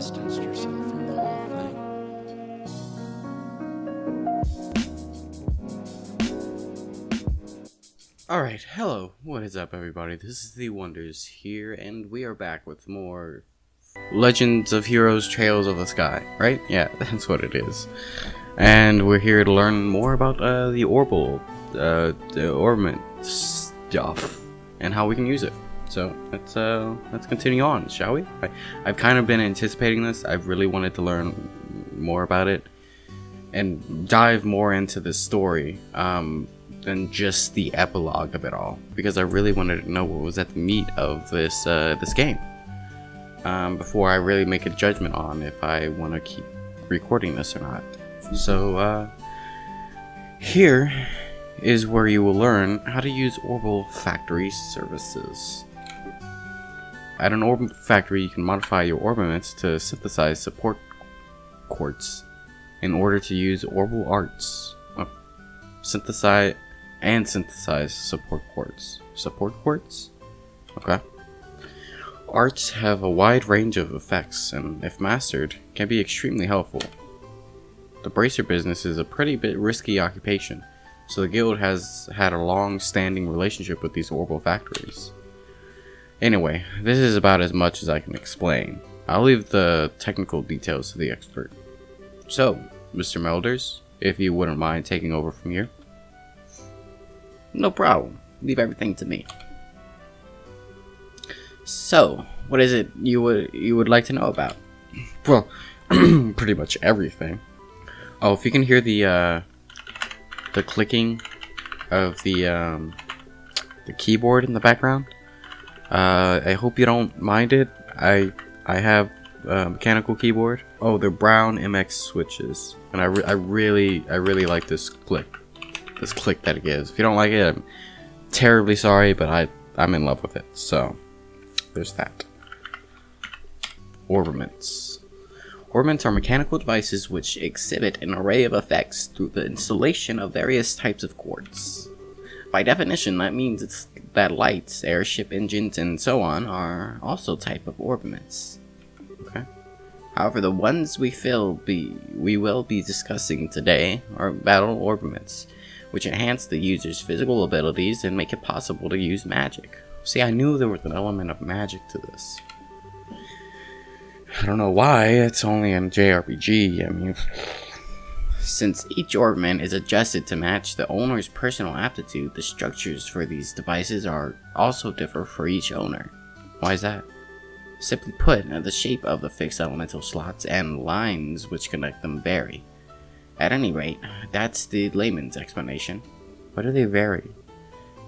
distanced yourself from the whole thing. Alright, hello, what is up everybody? This is The Wonders here, and we are back with more Legends of Heroes Trails of the Sky, right? Yeah, that's what it is. And we're here to learn more about the ornament stuff, and how we can use it. So, let's continue on, shall we? I've kind of been anticipating this. I've really wanted to learn more about it, and dive more into this story, than just the epilogue of it all, because I really wanted to know what was at the meat of this game, before I really make a judgment on if I want to keep recording this or not. So here is where you will learn how to use Orbital Factory services. At an Orbital Factory, you can modify your orbaments to synthesize support quartz in order to use Orbital Arts. Synthesize support quartz. Support quartz? Okay. Arts have a wide range of effects, and if mastered, can be extremely helpful. The bracer business is a pretty bit risky occupation, so the guild has had a long-standing relationship with these orbital factories. Anyway, this is about as much as I can explain. I'll leave the technical details to the expert. So, Mr. Melders, if you wouldn't mind taking over from here. No problem. Leave everything to me. So, what is it you would like to know about? Well, pretty much everything. Oh, if you can hear the clicking of the keyboard in the background, I hope you don't mind it. I have a mechanical keyboard. Oh, they're brown MX switches, and I really like this click that it gives. If you don't like it, I'm terribly sorry, but I'm in love with it. So there's that. Orbaments. Orbaments are mechanical devices which exhibit an array of effects through the installation of various types of quartz. By definition, that means that lights, airship engines, and so on are also type of orbaments. Okay. However, the ones we will be discussing today are battle orbaments, which enhance the user's physical abilities and make it possible to use magic. See, I knew there was an element of magic to this. I don't know why, it's only in JRPG, I mean... Since each orbament is adjusted to match the owner's personal aptitude, the structures for these devices are also differ for each owner. Why is that? Simply put, the shape of the fixed elemental slots and lines which connect them vary. At any rate, that's the layman's explanation. Why do they vary?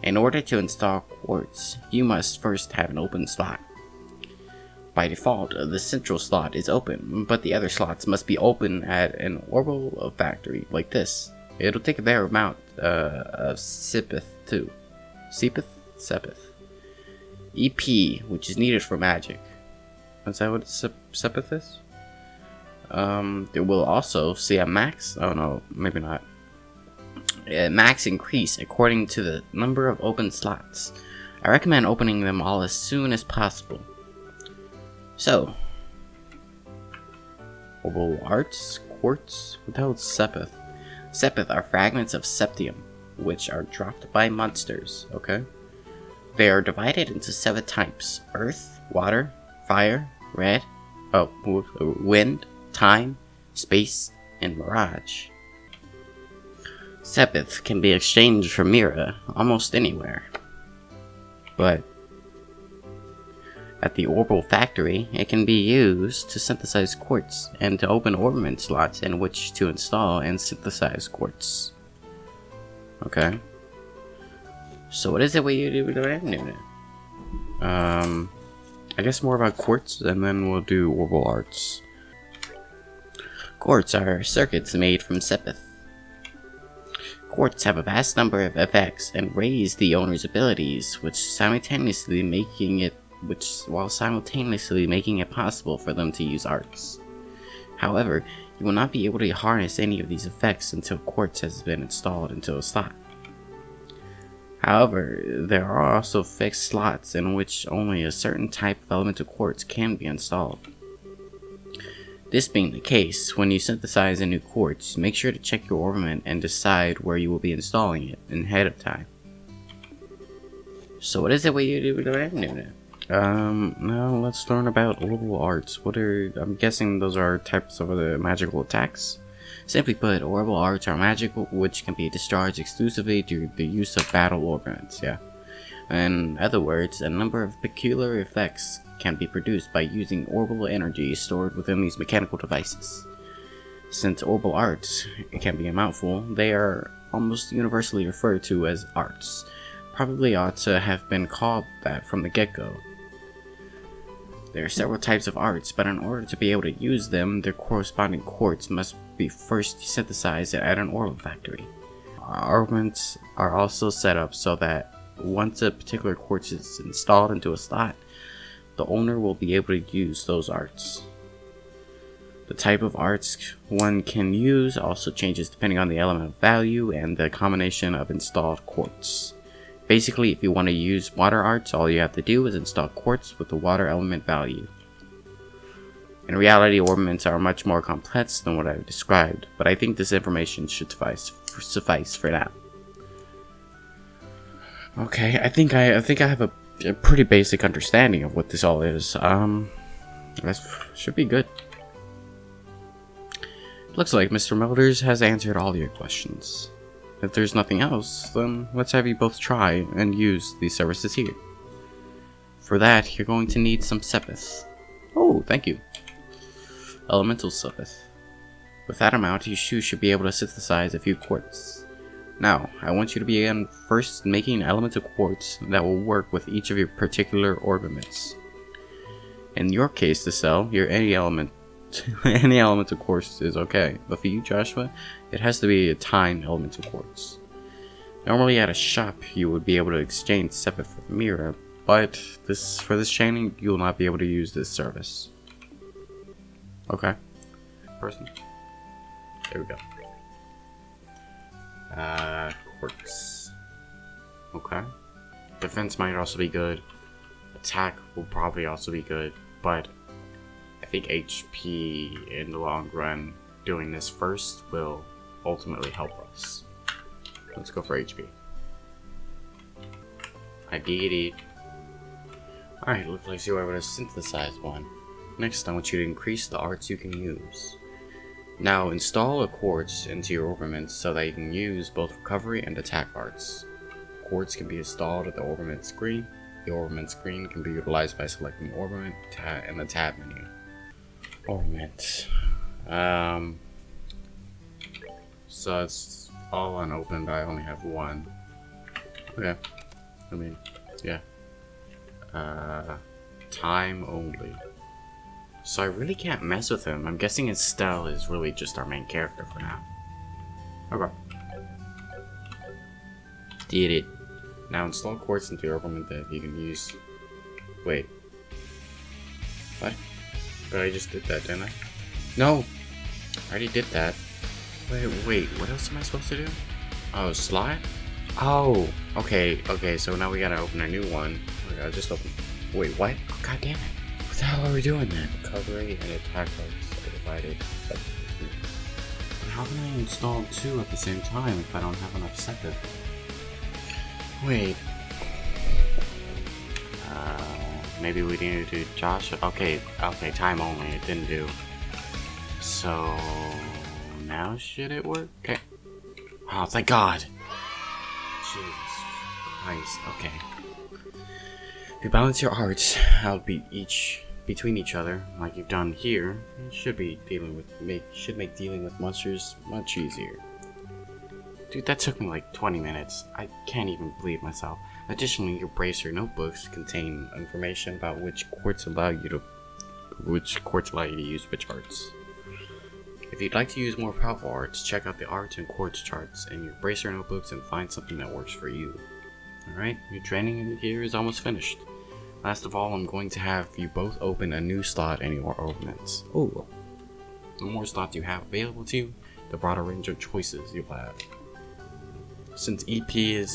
In order to install quartz, you must first have an open slot. By default, the central slot is open, but the other slots must be open at an orbital factory like this. It'll take a fair amount of Sepith too. Sepith. EP, which is needed for magic. Is that what Sepith is? There will also see a max. Oh no, maybe not. A max increase according to the number of open slots. I recommend opening them all as soon as possible. So, Orbital Arts, Quartz, what the hell is Sepith? Sepith are fragments of septium, which are dropped by monsters, okay? They are divided into 7 types: Earth, Water, Fire, Wind, Time, Space, and Mirage. Sepith can be exchanged for Mira almost anywhere. But at the Orbital Factory, it can be used to synthesize quartz and to open orbament slots in which to install and synthesize quartz. Okay. So what is it we do now? I guess more about quartz, and then we'll do Orbital Arts. Quartz are circuits made from Sepith. Quartz have a vast number of effects and raise the owner's abilities, while simultaneously making it possible for them to use arts. However, you will not be able to harness any of these effects until quartz has been installed into a slot. However, there are also fixed slots in which only a certain type of elemental quartz can be installed. This being the case, when you synthesize a new quartz, make sure to check your orbiment and decide where you will be installing it ahead of time. So what is it we do now? Now let's learn about orbital arts. I'm guessing those are types of the magical attacks? Simply put, orbital arts are magical, which can be discharged exclusively through the use of battle orbiments, yeah. In other words, a number of peculiar effects can be produced by using orbital energy stored within these mechanical devices. Since orbital arts can be a mouthful, they are almost universally referred to as arts. Probably ought to have been called that from the get-go. There are several types of arts, but in order to be able to use them, their corresponding quartz must be first synthesized at an orbital factory. Orbiments are also set up so that once a particular quartz is installed into a slot, the owner will be able to use those arts. The type of arts one can use also changes depending on the element of value and the combination of installed quartz. Basically, if you want to use water arts, all you have to do is install quartz with the water element value. In reality, orbiments are much more complex than what I've described, but I think this information should suffice for now. Okay, I think I have a pretty basic understanding of what this all is. That should be good. Looks like Mr. Milders has answered all your questions. If there's nothing else, then let's have you both try and use these services here. For that, you're going to need some sepith. Oh, thank you. Elemental sepith. With that amount, you should be able to synthesize a few quartz. Now, I want you to begin first making elemental quartz that will work with each of your particular orbiments. In your case, to sell, any elemental quartz is okay, but for you, Joshua, it has to be a time elemental quartz. Normally at a shop, you would be able to exchange sepith for mirror, but for this training, you will not be able to use this service. Okay. Person. There we go. Quartz. Okay. Defense might also be good. Attack will probably also be good, but I think HP in the long run, doing this first will ultimately help us. Let's go for HP. I did it. Alright, looks like you were able to synthesize one. Next, I want you to increase the arts you can use. Now, install a quartz into your orbiments so that you can use both recovery and attack arts. Quartz can be installed at the orbiment screen. The orbiment screen can be utilized by selecting orbiment in the tab menu. Orbiment. So it's all unopened. I only have one. Okay. I mean, yeah. Time only. So I really can't mess with him. I'm guessing Estelle is really just our main character for now. Okay. Did it. Now install quartz into your orbiment that you can use. Wait. What? But I just did that, didn't I? No! I already did that. Wait, what else am I supposed to do? Oh, slide? Oh, okay, so now we gotta open a new one. We gotta just open. Wait, what? Oh, God damn it. What the hell are we doing then? Recovery and attack arts are divided. How can I install two at the same time if I don't have enough sepith? Wait. Maybe we need to do Josh. Okay, time only. It didn't do. So now should it work? Okay. Oh, thank God. Jesus Christ. Okay. If you balance your arts out between each other, like you've done here, it should make dealing with monsters much easier. Dude, that took me like 20 minutes. I can't even believe myself. Additionally, your bracer notebooks contain information about which quartz allow you to use which arts. If you'd like to use more powerful arts, check out the arts and quartz charts in your bracer notebooks and find something that works for you. Alright, your training here is almost finished. Last of all, I'm going to have you both open a new slot in your orbiments. Oh, the more slots you have available to you, the broader range of choices you'll have. Since EP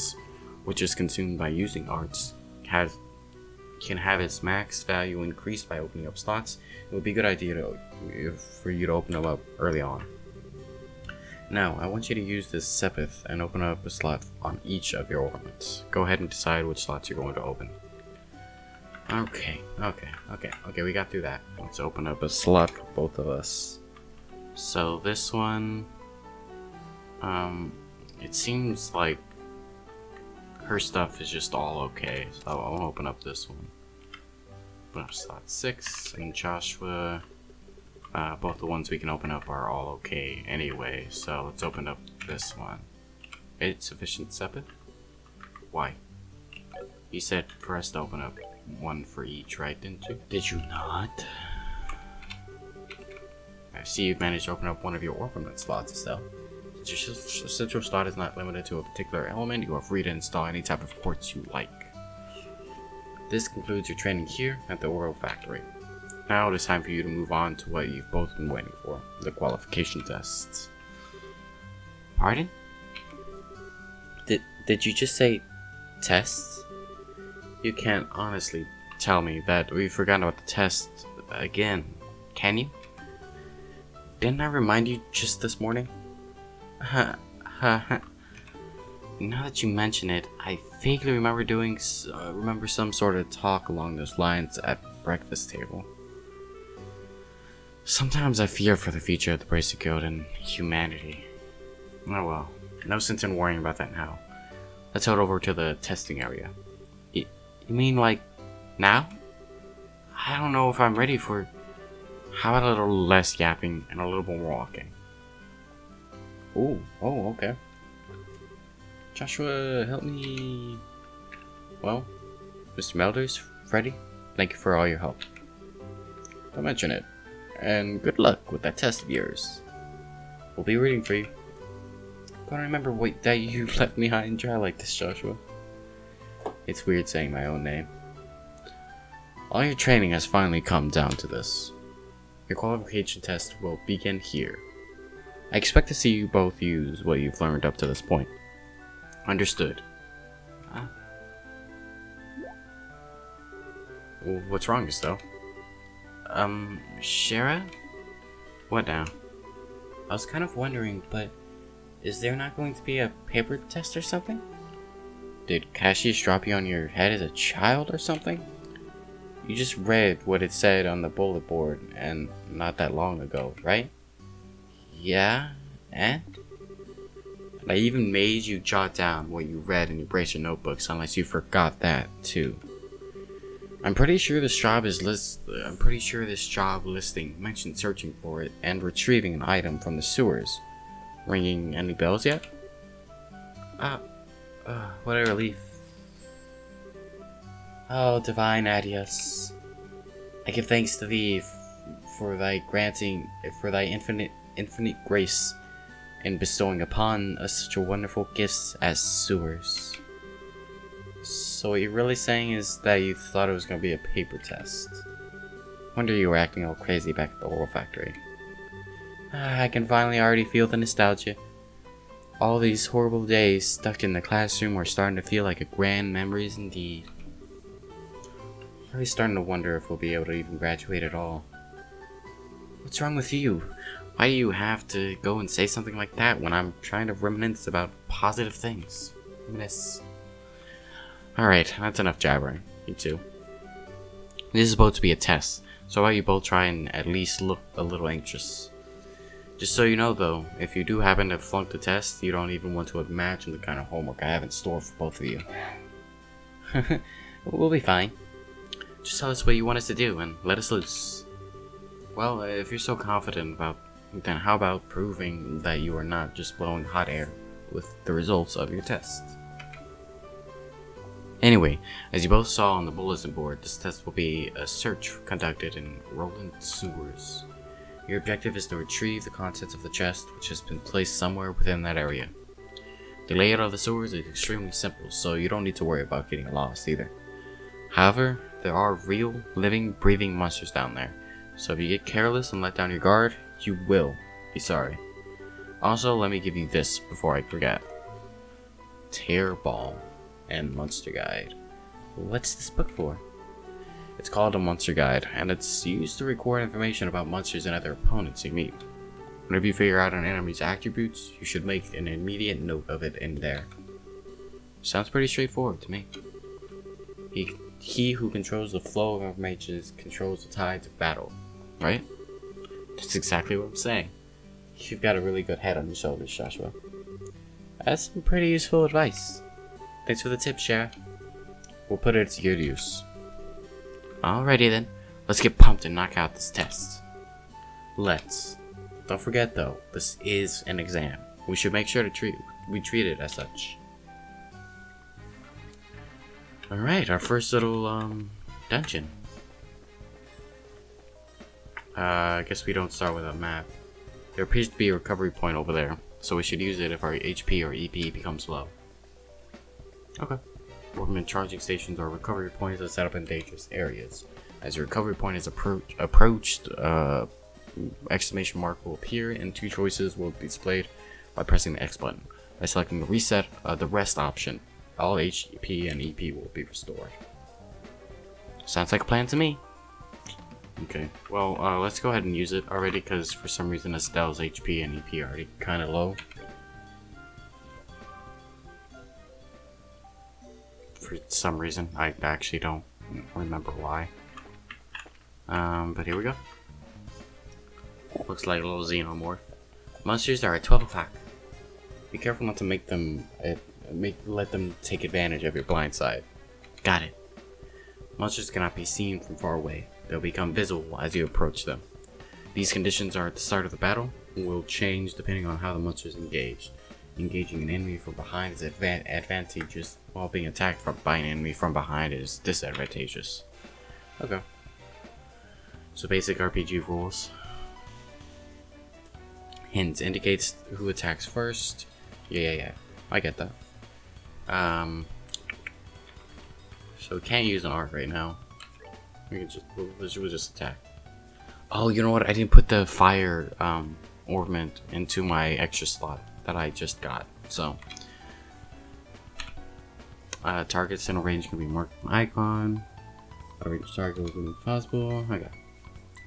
which is consumed by using arts, can have its max value increased by opening up slots, it would be a good idea for you to open them up early on. Now, I want you to use this Sepith and open up a slot on each of your ornaments. Go ahead and decide which slots you're going to open. Okay, we got through that. Let's open up a slot for both of us. So this one, it seems like her stuff is just all okay, so I'll open up this one. Open up slot 6, and Joshua, both the ones we can open up are all okay anyway, so let's open up this one. It's sufficient, Sepith? Why? You said for us to open up one for each, right, didn't you? Did you not? I see you've managed to open up one of your ornament slots, Estelle. Since your slot is not limited to a particular element, you are free to install any type of quartz you like. This concludes your training here at the Oro Factory. Now it is time for you to move on to what you've both been waiting for, the qualification tests. Pardon? Did you just say tests? You can't honestly tell me that we've forgotten about the test again, can you? Didn't I remind you just this morning? Now that you mention it, I vaguely remember remember some sort of talk along those lines at breakfast table. Sometimes I fear for the future of the Bracer Guild and humanity. Oh well, no sense in worrying about that now. Let's head over to the testing area. You mean like now? I don't know if I'm ready for... How about a little less yapping and a little more walking? Oh, okay. Joshua, help me... Well, Mr. Melders, Freddy, thank you for all your help. Don't mention it. And good luck with that test of yours. We'll be rooting for you. Don't remember that you left me high and dry like this, Joshua. It's weird saying my own name. All your training has finally come down to this. Your qualification test will begin here. I expect to see you both use what you've learned up to this point. Understood. What's wrong, Estelle? Shara? What now? I was kind of wondering, but is there not going to be a paper test or something? Did Cassius drop you on your head as a child or something? You just read what it said on the bullet board and not that long ago, right? Yeah, and? I even made you jot down what you read in your Bracer notebooks unless you forgot that too. I'm pretty sure this job listing mentioned searching for it and retrieving an item from the sewers. Ringing any bells yet? What a relief. Oh, divine Adios. I give thanks to thee for thy infinite grace in bestowing upon us such wonderful gifts as sewers. So what you're really saying is that you thought it was going to be a paper test. Wonder you were acting all crazy back at the Oro Factory. I can finally already feel the nostalgia. All these horrible days stuck in the classroom are starting to feel like grand memories indeed. I'm really starting to wonder if we'll be able to even graduate at all. What's wrong with you? Why do you have to go and say something like that when I'm trying to reminisce about positive things? Alright, that's enough jabbering, you two. This is supposed to be a test, so why don't you both try and at least look a little anxious. Just so you know though, if you do happen to flunk the test, you don't even want to imagine the kind of homework I have in store for both of you. We'll be fine. Just tell us what you want us to do and let us loose. Well, if you're so confident about, then how about proving that you are not just blowing hot air with the results of your test? Anyway, as you both saw on the bulletin board, this test will be a search conducted in Roland Sewers. Your objective is to retrieve the contents of the chest, which has been placed somewhere within that area. The layout of the sewers is extremely simple, so you don't need to worry about getting lost either. However, there are real, living, breathing monsters down there, so if you get careless and let down your guard, you will be sorry. Also, let me give you this before I forget. Tear Ball and Monster Guide. What's this book for? It's called a monster guide, and it's used to record information about monsters and other opponents you meet. Whenever you figure out an enemy's attributes, you should make an immediate note of it in there. Sounds pretty straightforward to me. He who controls the flow of information controls the tides of battle, right? That's exactly what I'm saying. You've got a really good head on your shoulders, Joshua. That's some pretty useful advice. Thanks for the tip, Shara. We'll put it to good use. Alrighty then, let's get pumped and knock out this test. Let's. Don't forget though, this is an exam. We should make sure to treat it as such. Alright, our first little dungeon. I guess we don't start with a map. There appears to be a recovery point over there, so we should use it if our HP or EP becomes low. Okay. Workman charging stations or recovery points are set up in dangerous areas. As your recovery point is approached, exclamation mark will appear and two choices will be displayed by pressing the X button. By selecting the reset, the rest option, all HP and EP will be restored. Sounds like a plan to me. Okay, well, let's go ahead and use it already, because for some reason Estelle's HP and EP are already kind of low. For some reason, I actually don't remember why. But here we go. Looks like a little xenomorph. Monsters are at 12 o'clock. Be careful not to make them, let them take advantage of your blind side. Got it. Monsters cannot be seen from far away. They'll become visible as you approach them. These conditions are at the start of the battle and will change depending on how the monster is engaged. Engaging an enemy from behind is advantageous, while being attacked by an enemy from behind is disadvantageous. Okay. So basic RPG rules. Hint indicates who attacks first. Yeah. I get that. So we can't use an art right now. We can we'll just attack. Oh, you know what? I didn't put the fire ornament into my extra slot that I just got. So targets in a range can be marked with an icon. Reach target will be possible. Okay.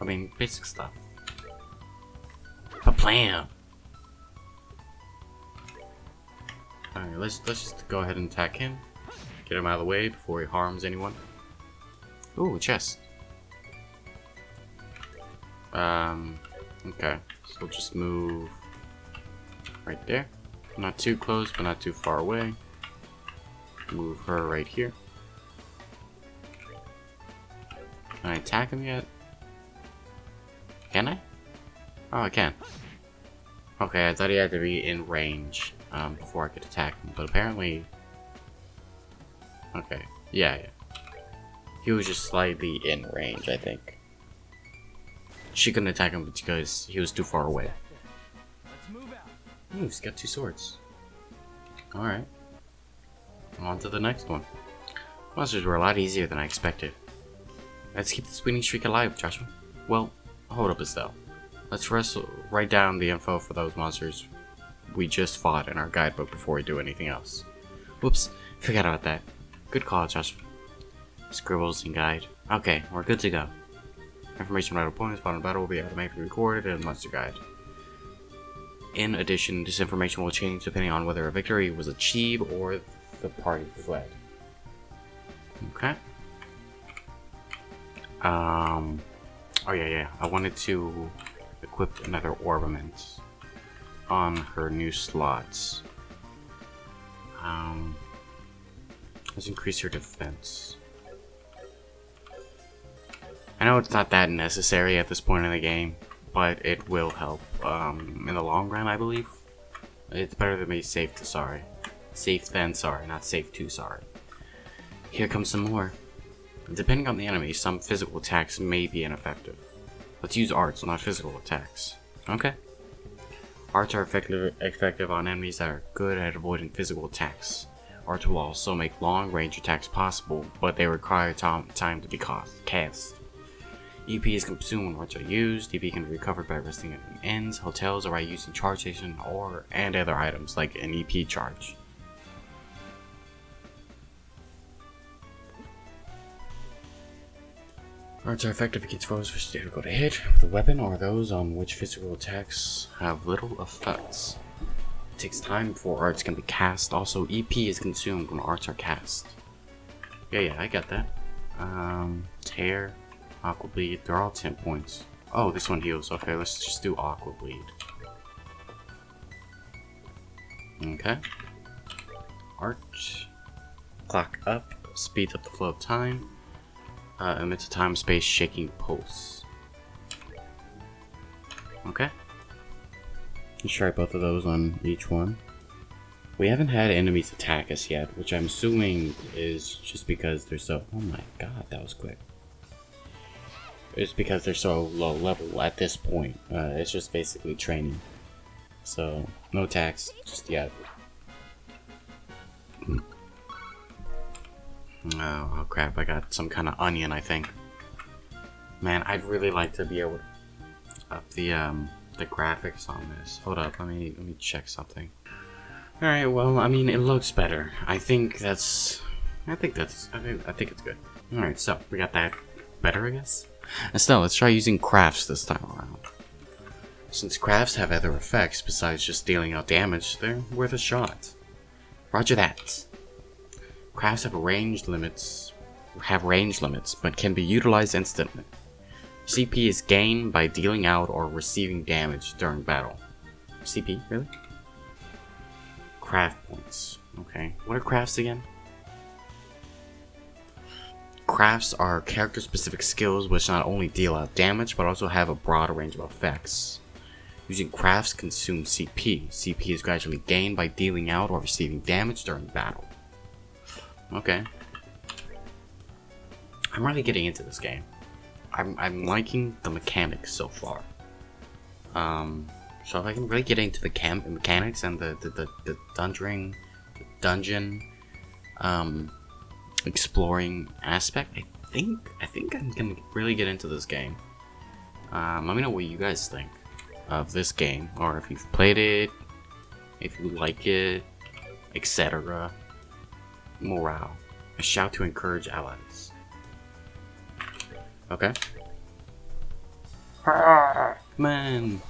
I mean, basic stuff. A plan. Alright, let's just go ahead and attack him. Get him out of the way before he harms anyone. Ooh, a chest. Okay. So we'll just move right there. Not too close, but not too far away. Move her right here. Can I attack him yet? Can I? Oh, I can. Okay, I thought he had to be in range before I could attack him, but apparently... Okay, yeah. He was just slightly in range, I think. She couldn't attack him because he was too far away. Ooh, he's got two swords. Alright. On to the next one. Monsters were a lot easier than I expected. Let's keep this winning streak alive, Joshua. Well, hold up, Estelle. Let's write down the info for those monsters we just fought in our guidebook before we do anything else. Whoops, forgot about that. Good call, Joshua. Scribbles and guide. Okay, we're good to go. Information about opponents fought in battle will be automatically recorded in the monster guide. In addition, this information will change depending on whether a victory was achieved or the party fled. Okay. Oh yeah. I wanted to equip another ornament on her new slots. Let's increase her defense. I know it's not that necessary at this point in the game, but it will help in the long run, I believe. It's better than be safe to sorry. Safe than sorry, not safe to sorry. Here comes some more. Depending on the enemy, some physical attacks may be ineffective. Let's use arts, not physical attacks. Okay. Arts are effective on enemies that are good at avoiding physical attacks. Arts will also make long-range attacks possible, but they require time to be cast. EP is consumed when arts are used. EP can be recovered by resting at ends, hotels, or by using charge station and other items like an EP charge. Arts are effective against foes which difficult to hit with a weapon or those on which physical attacks have little effects. It takes time before arts can be cast. Also, EP is consumed when arts are cast. Yeah, I got that. Tear, Aqua Bleed, they're all 10 points. Oh, this one heals. Okay, let's just do Aqua Bleed. Okay. Art. Clock up, speeds up the flow of time. Emits a time-space shaking pulse. Okay. Let's try both of those on each one. We haven't had enemies attack us yet, which I'm assuming is just because they're so... Oh my god, that was quick. It's because they're so low level at this point. It's just basically training. So, no attacks just yet. Oh crap, I got some kind of onion, I think. Man, I'd really like to be able to up the graphics on this. Hold up, let me check something. Alright, well, I mean, it looks better. I think it's good. Alright, so, we got that better, I guess? And still, let's try using crafts this time around. Since crafts have other effects besides just dealing out damage, they're worth a shot. Roger that. Crafts have range limits, but can be utilized instantly. CP is gained by dealing out or receiving damage during battle. CP, really? Craft points. Okay, what are crafts again? Crafts are character-specific skills which not only deal out damage, but also have a broad range of effects. Using crafts consumes CP. CP is gradually gained by dealing out or receiving damage during battle. Okay. I'm really getting into this game. I'm liking the mechanics so far. So if I can really get into the mechanics and the dungeon exploring aspect, I think I'm gonna really get into this game. Let me know what you guys think of this game, or if you've played it, if you like it, etc. Morale. A shout to encourage allies. Okay. Man.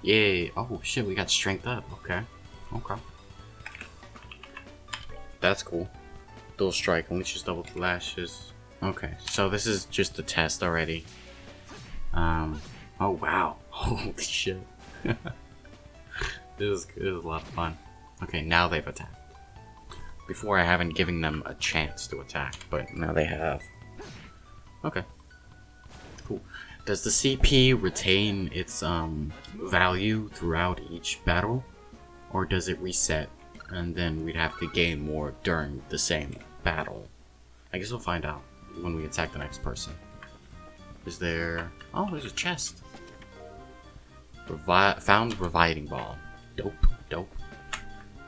Yay. Oh shit, we got strength up. Okay. That's cool. Dual strike, unleashes double lashes. Okay, so this is just a test already. Oh wow. Holy shit. This is a lot of fun. Okay, now they've attacked. Before I haven't given them a chance to attack, but now they have. Okay. Cool. Does the CP retain its value throughout each battle? Or does it reset and then we'd have to gain more during the same battle? I guess we'll find out when we attack the next person. Is there... Oh, there's a chest. Found reviving ball. Dope.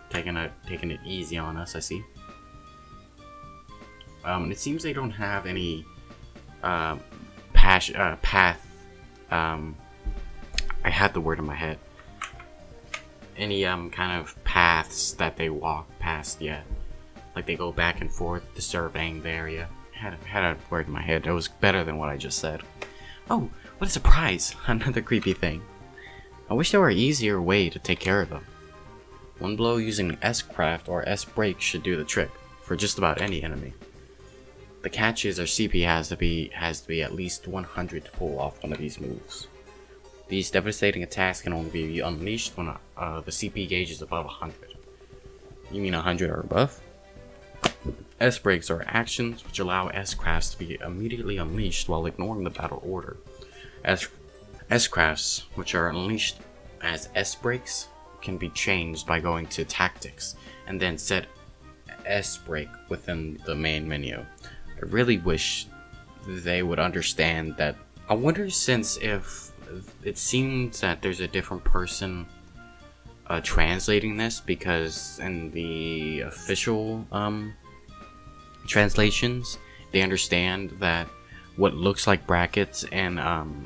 Taking it easy on us, I see. It seems they don't have any path. I had the word in my head. Any kind of paths that they walk past yet. Like they go back and forth to surveying the area. Had a word in my head. It was better than what I just said. Oh, what a surprise! Another creepy thing. I wish there were an easier way to take care of them. One blow using S-Craft or S-Break should do the trick, for just about any enemy. The catch is our CP has to be at least 100 to pull off one of these moves. These devastating attacks can only be unleashed when the CP gauge is above 100. You mean 100 or above? S-Breaks are actions which allow S-Crafts to be immediately unleashed while ignoring the battle order. S-Crafts, which are unleashed as S-Breaks, can be changed by going to Tactics and then set S-Break within the main menu. I really wish they would understand that. I wonder, since if it seems that there's a different person translating this, because in the official translations they understand that what looks like brackets and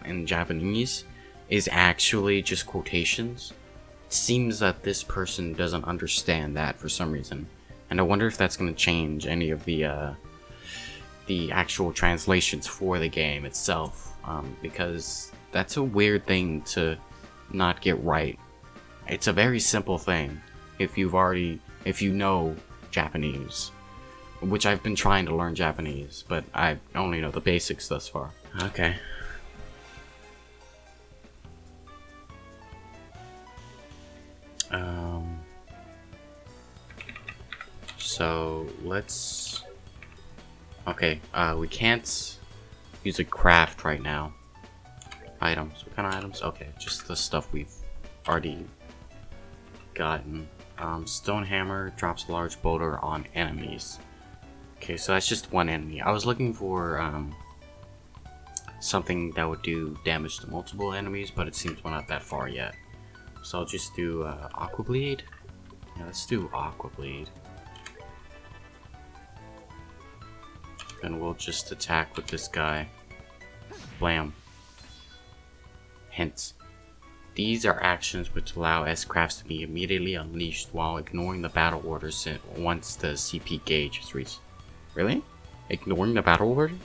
in Japanese is actually just quotations. It seems that this person doesn't understand that for some reason, and I wonder if that's going to change any of the the actual translations for the game itself, because that's a weird thing to not get right. It's a very simple thing if you know Japanese, which I've been trying to learn Japanese, but I only know the basics thus far. Okay. So let's. Okay, we can't use a craft right now. Items. What kind of items? Okay, just the stuff we've already gotten. Stone hammer drops a large boulder on enemies. Okay, so that's just one enemy. I was looking for something that would do damage to multiple enemies, but it seems we're not that far yet. So I'll just do Aqua Bleed. Yeah, let's do Aqua Bleed. And we'll just attack with this guy. Blam. Hint. These are actions which allow S-Crafts to be immediately unleashed while ignoring the battle order once the CP gauge is reached. Really? Ignoring the battle order?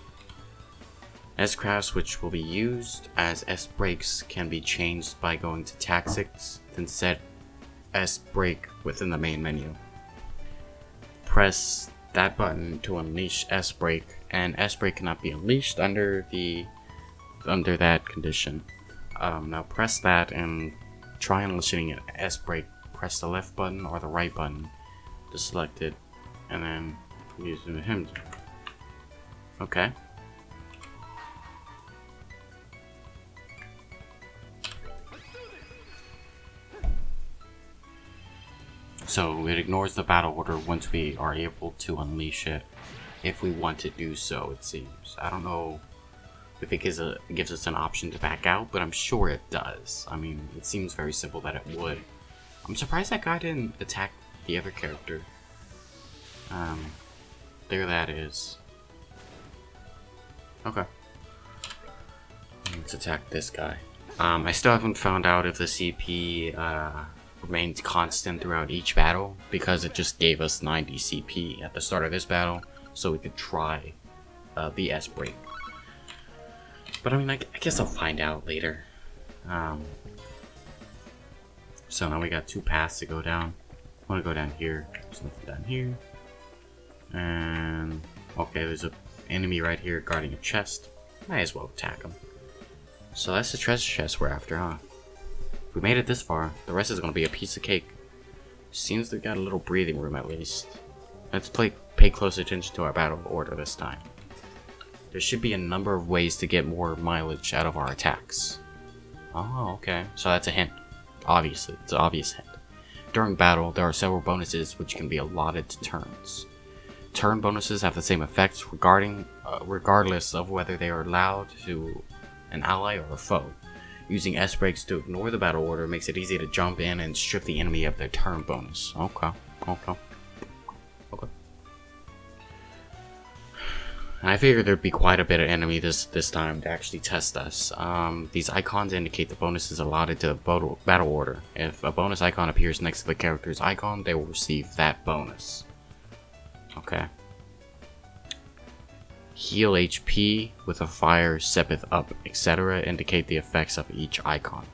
S-Crafts which will be used as S-Breaks can be changed by going to Tactics, then set S-Break within the main menu. Press that button to unleash S-Break, and S-Break cannot be unleashed under that condition. Now press that and try unleashing an S-Break. Press the left button or the right button to select it, and then use him. Okay. So it ignores the battle order once we are able to unleash it, if we want to do so, it seems. I don't know if it gives us an option to back out, but I'm sure it does. I mean, it seems very simple that it would. I'm surprised that guy didn't attack the other character. There that is. Okay. Let's attack this guy. I still haven't found out if the CP remains constant throughout each battle, because it just gave us 90 CP at the start of this battle, so we could try the S-Break. But I mean, I guess I'll find out later. So now we got 2 paths to go down. I want to go down here. There's nothing down here. And okay, there's an enemy right here guarding a chest. Might as well attack him. So that's the treasure chest we're after, huh? If we made it this far, the rest is going to be a piece of cake. Seems they've got a little breathing room at least. Let's pay close attention to our battle order this time. There should be a number of ways to get more mileage out of our attacks. Oh, okay. So that's a hint. Obviously, it's an obvious hint. During battle, there are several bonuses which can be allotted to turns. Turn bonuses have the same effects regardless of whether they are allowed to an ally or a foe. Using S-Breaks to ignore the battle order makes it easy to jump in and strip the enemy of their turn bonus. Okay. And I figured there'd be quite a bit of enemy this time to actually test us. These icons indicate the bonuses allotted to the battle order. If a bonus icon appears next to the character's icon, they will receive that bonus. Okay. Heal HP with a fire, steppeth up, etc. indicate the effects of each icon.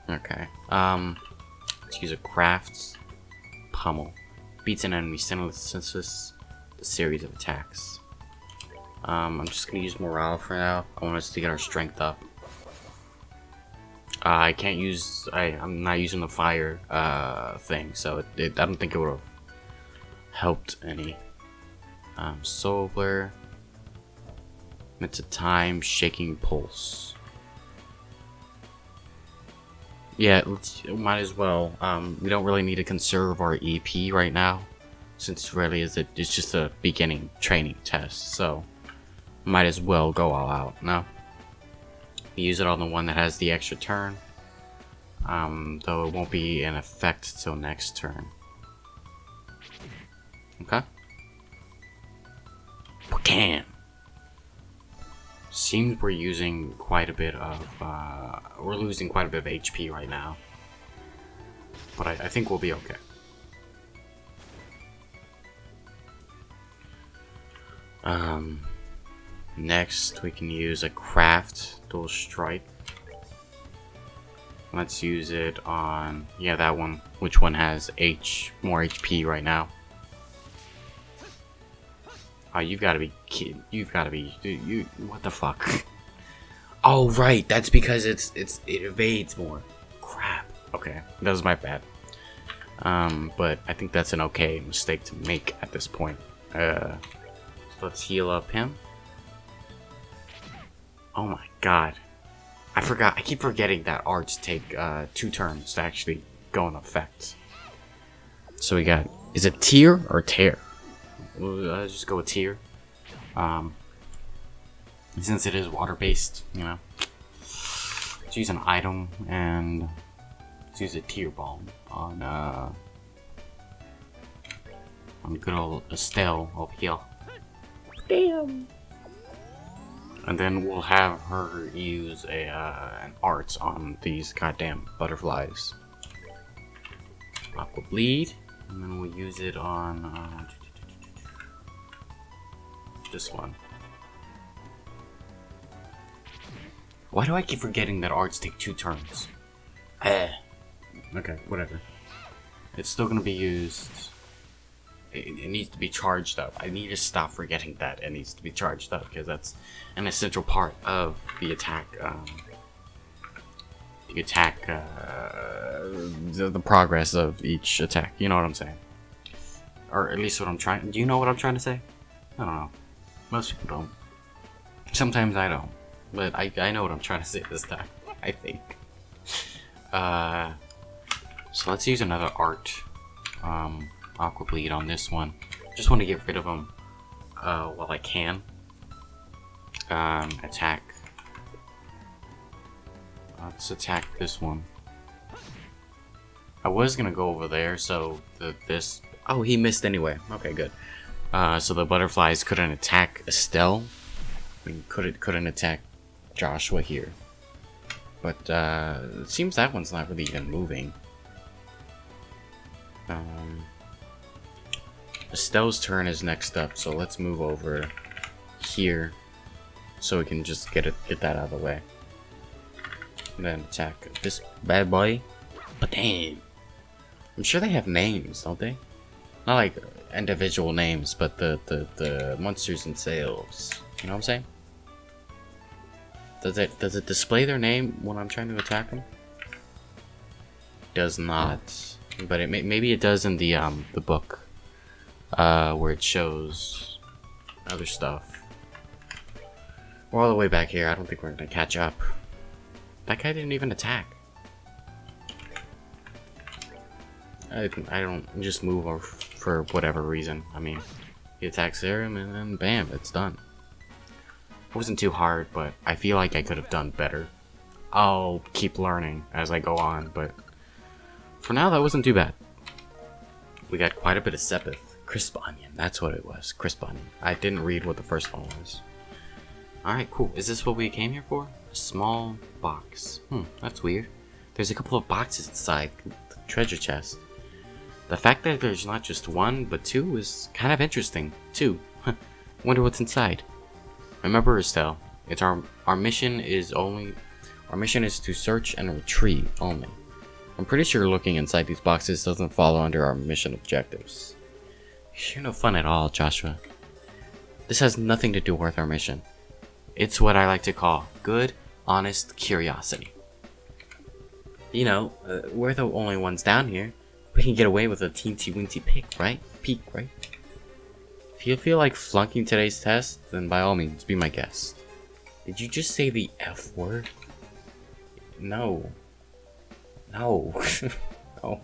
Okay. Let's use a crafts pummel. Beats an enemy senseless the series of attacks. I'm just gonna use morale for now. I want us to get our strength up. I can't use. I'm not using the fire thing, so I don't think it would have helped any. Solar. It's a time shaking pulse. Yeah, might as well. We don't really need to conserve our EP right now, since really it's just a beginning training test. So might as well go all out. No, use it on the one that has the extra turn. Though it won't be in effect till next turn. Okay. Bam. Seems we're using quite a bit of, we're losing quite a bit of HP right now. But I think we'll be okay. Next we can use a craft dual strike. Let's use it on, yeah, that one. Which one has more HP right now? Oh, you've got to be kidding. You've got to be, dude, what the fuck? Oh, right, that's because it evades more. Crap. Okay, that was my bad. But I think that's an okay mistake to make at this point. So let's heal up him. Oh my god. I forgot. I keep forgetting that arts take 2 turns to actually go in effect. So we got, is it tear or tear? We'll just go with tear. Since it is water based, you know. Let's use an item and let's use a tear bomb on good old Estelle over here. Damn. And then we'll have her use an art on these goddamn butterflies. Aqua Bleed, and then we'll use it on this one. Why do I keep forgetting that arts take 2 turns? Okay, whatever. It's still gonna be used. It needs to be charged up. I need to stop forgetting that it needs to be charged up because that's an essential part of the attack. The progress of each attack. You know what I'm saying? Or at least what I'm trying. Do you know what I'm trying to say? I don't know. Most people don't. Sometimes I don't. But I know what I'm trying to say this time. I think. So let's use another art. Aqua Bleed on this one. Just want to get rid of them while I can. Attack. Let's attack this one. I was gonna go over there, so this. Oh, he missed anyway. Okay, good. So the butterflies couldn't attack Estelle. I mean, couldn't attack Joshua here. But it seems that one's not really even moving. Estelle's turn is next up, so let's move over here so we can just get that out of the way. And then attack this bad boy. But damn, I'm sure they have names, don't they? Not like individual names, but the monsters themselves. You know what I'm saying? Does it display their name when I'm trying to attack them? Does not, but it maybe it does in the book. Where it shows other stuff. We're all the way back here. I don't think we're gonna catch up. That guy didn't even attack. I don't just move over for whatever reason. I mean, he attacks Serum and then bam, it's done. It wasn't too hard, but I feel like I could have done better. I'll keep learning as I go on, but for now that wasn't too bad. We got quite a bit of Sepith. Crisp onion, that's what it was. Crisp onion. I didn't read what the first one was. Alright, cool. Is this what we came here for? A small box. That's weird. There's a couple of boxes inside the treasure chest. The fact that there's not just one, but 2 is kind of interesting, too. Wonder what's inside. Remember, Estelle, it's our mission is to search and retrieve only. I'm pretty sure looking inside these boxes doesn't fall under our mission objectives. You're no fun at all, Joshua. This has nothing to do with our mission. It's what I like to call good, honest curiosity. You know, we're the only ones down here. We can get away with a teensy-weensy peek, right? If you feel like flunking today's test, then by all means, be my guest. Did you just say the F word? No. No. No.